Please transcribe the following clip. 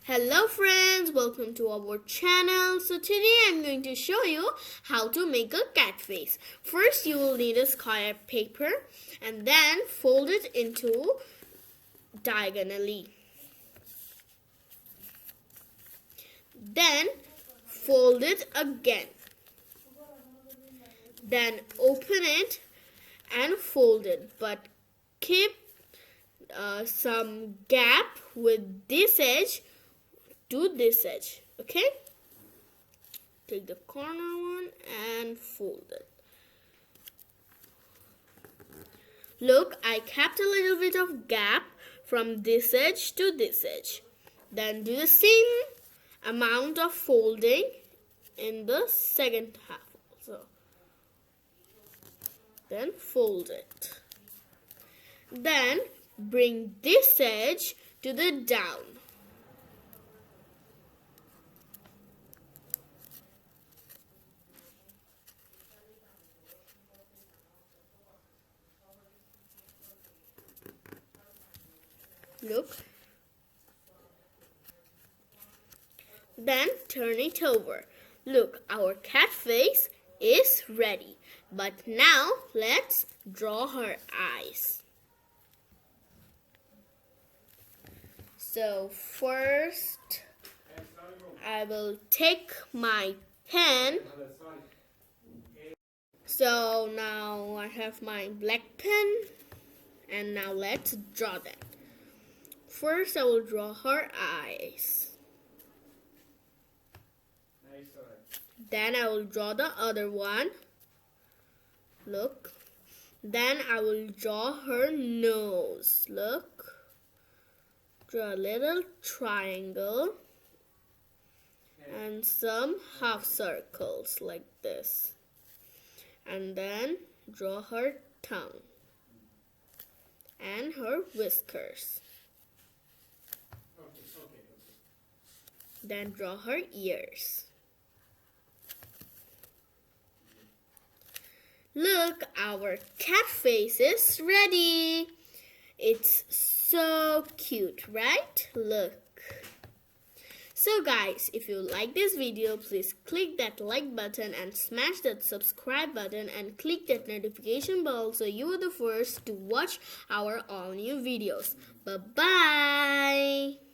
Hello friends, welcome to our channel. So today I'm going to show you how to make a cat face. First you will need a square paper and then fold it into diagonally. Then fold it again. Then open it and fold it, but keep some gap with this edge to this edge. Okay, take the corner one and fold it. Look, I kept a little bit of gap from this edge to this edge. Then do the same amount of folding in the second half also. Then fold it. Then bring this edge to the down. Look. Then turn it over. Look, our cat face is ready. But now let's draw her eyes. So first I will take my pen. So now I have my black pen and now let's draw that. First I will draw her eyes. Then I will draw the other one. Look. Then I will draw her nose. Look. Draw a little triangle and some half circles like this. And then draw her tongue and her whiskers. Then draw her ears. Look, our cat face is ready. It's so cute, right? Look. So guys, if you like this video, please click that like button and smash that subscribe button and click that notification bell so you are the first to watch our all new videos. Bye-bye.